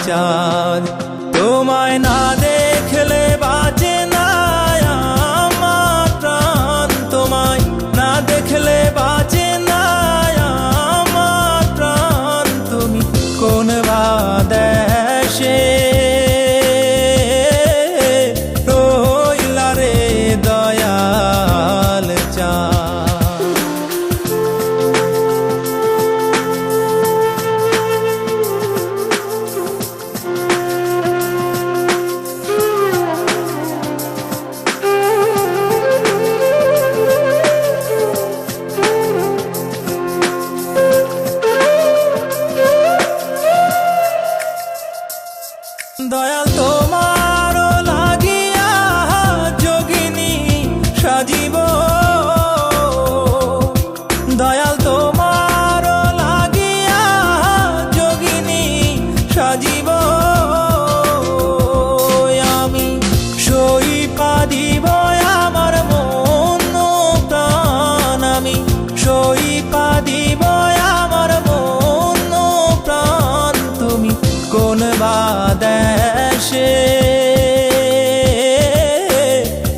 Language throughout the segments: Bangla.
চাঁদ তোমায় না দেখলে বাঁচে না আমার প্রাণ তোমায় না দেখলে বাঁচে না আমার প্রাণ তুমি কোন বা দেশে রইলা রে দয়াল চাঁদ দয়াল তোমার লাগিয়া যোগিনী সাজিব দয়াল তোমার লাগিয়া যোগিনী সাজিব আমি সই পা দিব আমার মন প্রাণ আমি সই পা দিব আমার মন প্রাণ তুমি কোন বা দেশে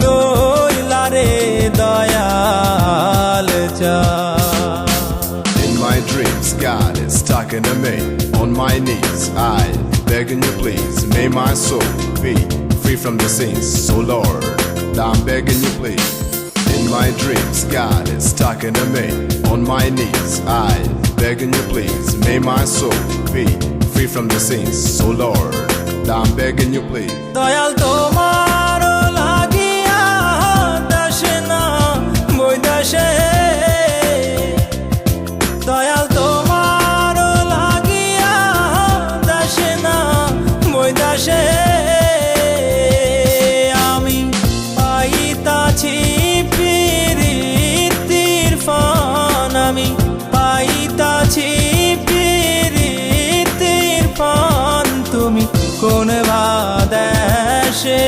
রইলা রে দয়াল চাঁদ In my dreams, God is talking to me. On my knees, I begging you please. May my soul be free from the sins. So Lord, I'm begging you please. In my dreams, God is talking to me. On my knees, I begging you please. May my soul be free from the sins. So Lord, I'm begging you please. Dayal তোমার লাগিয়া দাসে না বৈদাসে দয়াল তোমার লাগিয়া দাসে না বৈদাসে আমি পাইতাছি প্রীতির ফান আমি পাইতাছি প্রীতির ফান তুমি কোন বা দেশে